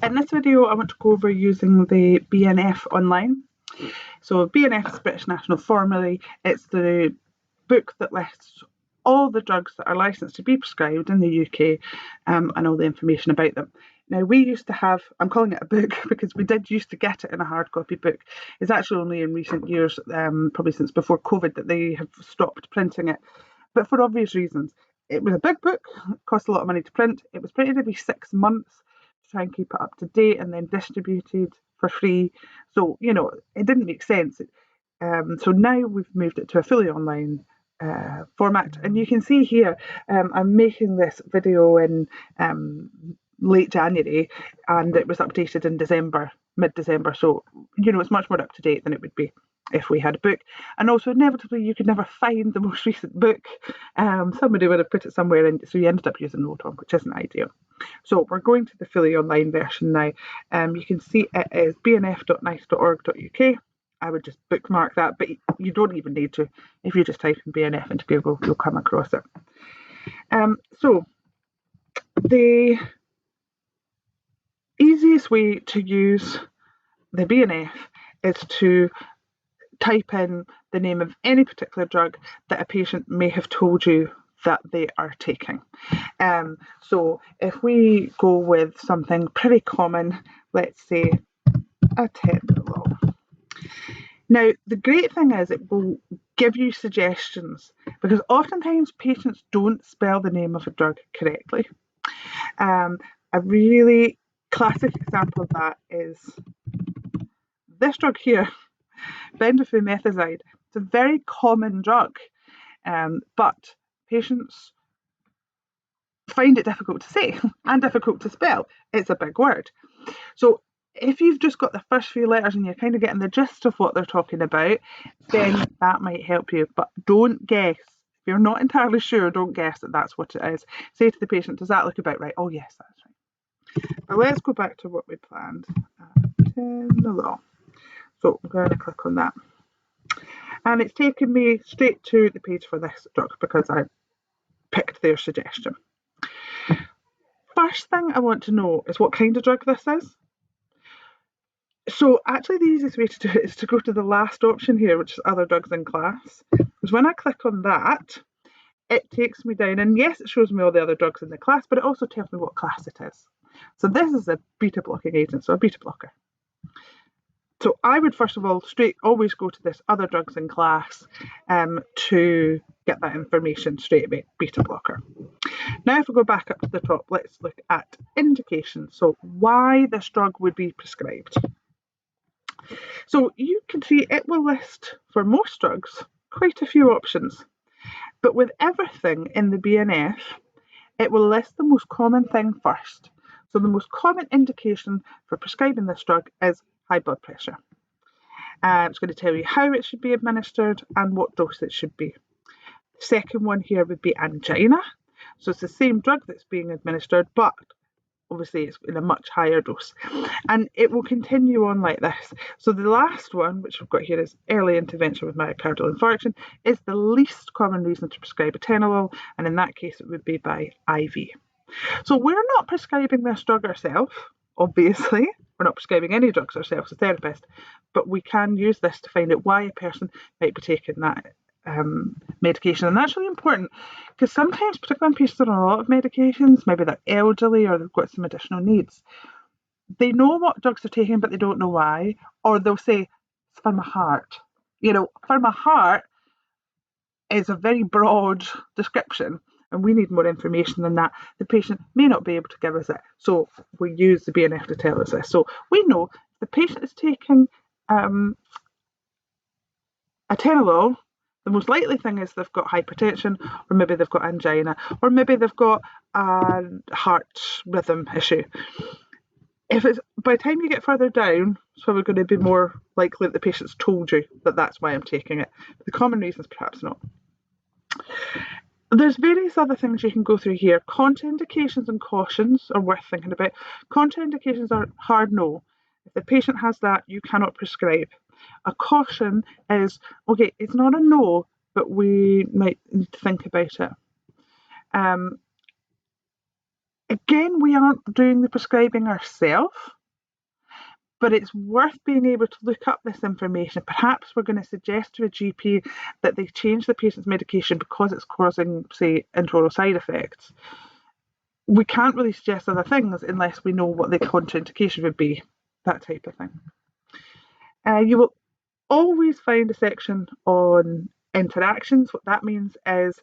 In this video, I want to go over using the BNF online. So BNF is British National Formulary. It's the book that lists all the drugs that are licensed to be prescribed in the UK and all the information about them. Now, we used to have, I'm calling it a book because we did used to get it in a hard copy book. It's actually only in recent years, probably since before COVID, that they have stopped printing it. But for obvious reasons. It was a big book, it cost a lot of money to print. It was printed every 6 months to try and keep it up to date and then distributed for free. So, it didn't make sense. So now we've moved it to a fully online format. And you can see here, I'm making this video in late January, and it was updated in December, mid-December. So, it's much more up to date than it would be if we had a book. And also, inevitably, you could never find the most recent book. Somebody would have put it somewhere, and so you ended up using Noton, which isn't ideal. So we're going to the fully online version now. You can see it is bnf.nice.org.uk. I would just bookmark that, but you don't even need to. If you just type in BNF into Google, you'll come across it. So the easiest way to use the BNF is to type in the name of any particular drug that a patient may have told you that they are taking. So if we go with something pretty common, let's say atenolol. Now, the great thing is it will give you suggestions, because oftentimes patients don't spell the name of a drug correctly. A really classic example of that is this drug here, benzophenethazide. It's a very common drug, but patients find it difficult to say and difficult to spell. It's a big word. So if you've just got the first few letters and you're kind of getting the gist of what they're talking about, then that might help you. But don't guess. If you're not entirely sure, don't guess that that's what it is. Say to the patient, does that look about right? Oh, yes, that's right. But let's go back to what we planned. So I'm going to click on that. And it's taken me straight to the page for this drug because I picked their suggestion. First thing I want to know is what kind of drug this is. So actually the easiest way to do it is to go to the last option here, which is other drugs in class. Because when I click on that, it takes me down, and yes, it shows me all the other drugs in the class, but it also tells me what class it is. So this is a beta blocking agent, so a beta blocker. So I would first of all always go to this other drugs in class to get that information straight away, beta blocker. Now if we go back up to the top, let's look at indications. So why this drug would be prescribed. So you can see it will list for most drugs quite a few options, but with everything in the BNF, it will list the most common thing first. So the most common indication for prescribing this drug is high blood pressure. It's going to tell you how it should be administered and what dose it should be. The second one here would be angina. So it's the same drug that's being administered, but obviously it's in a much higher dose. And it will continue on like this. So the last one, which we've got here, is early intervention with myocardial infarction, is the least common reason to prescribe atenolol, and in that case it would be by IV. So we're not prescribing this drug ourselves, obviously. We're not prescribing any drugs ourselves as a therapist, but we can use this to find out why a person might be taking that medication. And that's really important because sometimes, particularly when patients are on a lot of medications, maybe they're elderly or they've got some additional needs, they know what drugs they're taking, but they don't know why, or they'll say, it's for my heart. For my heart is a very broad description, and we need more information than that. The patient may not be able to give us it, so we use the BNF to tell us this. So we know if the patient is taking atenolol, the most likely thing is they've got hypertension, or maybe they've got angina, or maybe they've got a heart rhythm issue. If it's by the time you get further down, it's probably going to be more likely that the patient's told you that that's why I'm taking it. The common reasons, perhaps not. There's various other things you can go through here. Contraindications and cautions are worth thinking about. Contraindications are hard no. If the patient has that, you cannot prescribe. A caution is, okay, it's not a no, but we might need to think about it. Again, we aren't doing the prescribing ourselves, but it's worth being able to look up this information. Perhaps we're going to suggest to a GP that they change the patient's medication because it's causing, say, internal side effects. We can't really suggest other things unless we know what the contraindication would be, that type of thing. You will always find a section on interactions. What that means is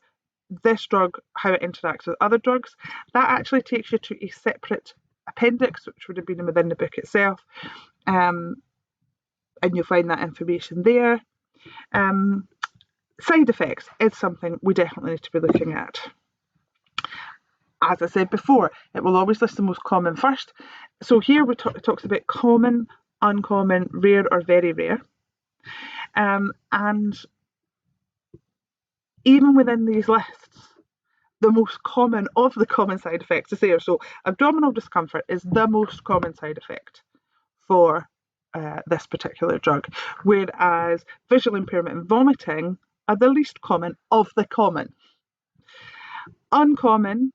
this drug, how it interacts with other drugs. That actually takes you to a separate appendix, which would have been within the book itself, and you'll find that information there. Side effects is something we definitely need to be looking at. As I said before, it will always list the most common first. So here it talks about common, uncommon, rare or very rare. And even within these lists, the most common of the common side effects is there. So abdominal discomfort is the most common side effect for this particular drug, whereas visual impairment and vomiting are the least common of the common. Uncommon,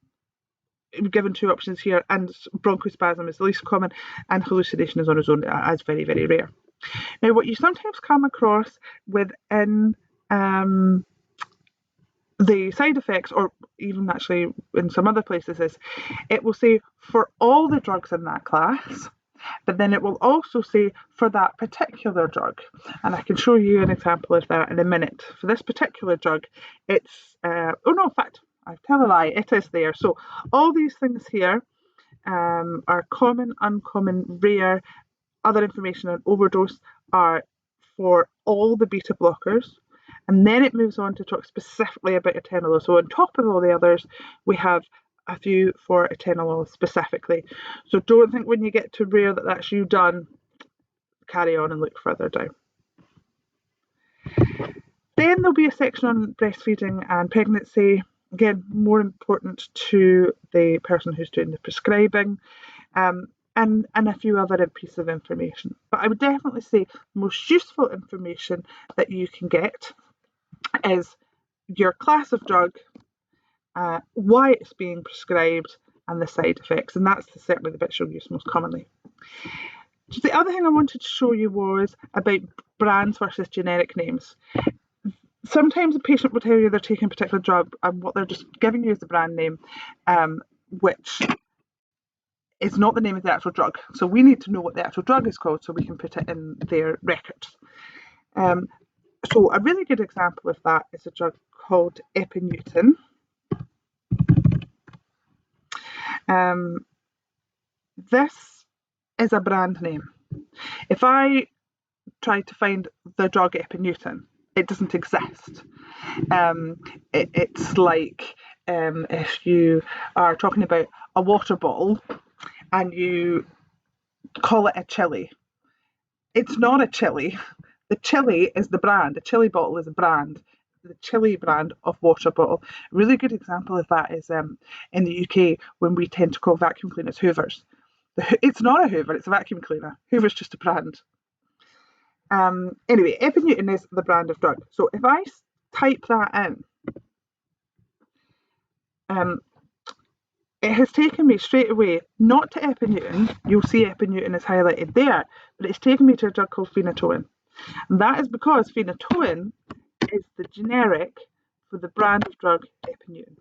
given two options here, and bronchospasm is the least common, and hallucination is on its own as very, very rare. Now, what you sometimes come across within the side effects, or even actually in some other places, is it will say for all the drugs in that class, but then it will also say for that particular drug. And I can show you an example of that in a minute. For this particular drug, it's, oh no, in fact, I tell a lie, it is there. So all these things here are common, uncommon, rare. Other information on overdose are for all the beta blockers. And then it moves on to talk specifically about atenolol. So on top of all the others, we have a few for atenolol specifically. So don't think when you get to rare that that's you done. Carry on and look further down. Then there'll be a section on breastfeeding and pregnancy. Again, more important to the person who's doing the prescribing. And a few other pieces of information. But I would definitely say the most useful information that you can get is your class of drug, why it's being prescribed, and the side effects. And that's certainly the bit you'll use most commonly. So the other thing I wanted to show you was about brands versus generic names. Sometimes a patient will tell you they're taking a particular drug and what they're just giving you is the brand name, which is not the name of the actual drug. So we need to know what the actual drug is called so we can put it in their records. So a really good example of that is a drug called epineutin. This is a brand name. If I try to find the drug epineutin, it doesn't exist. It's like if you are talking about a water bottle and you call it a chili. It's not a chili. The chili is the brand. The chili bottle is a brand. The chili brand of water bottle. A really good example of that is in the UK when we tend to call vacuum cleaners Hoovers. It's not a Hoover, it's a vacuum cleaner. Hoover's just a brand. Anyway, epineutin is the brand of drug. So if I type that in, it has taken me straight away, not to epineutin. You'll see epineutin is highlighted there, but it's taken me to a drug called phenytoin. And that is because phenytoin is the generic for the brand of drug epineutin.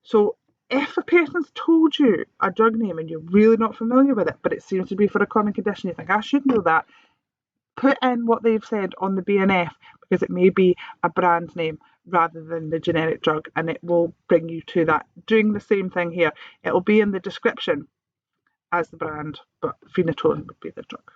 So if a person's told you a drug name and you're really not familiar with it, but it seems to be for a common condition, you think, I should know that, put in what they've said on the BNF because it may be a brand name rather than the generic drug, and it will bring you to that. Doing the same thing here, it will be in the description as the brand, but phenytoin would be the drug.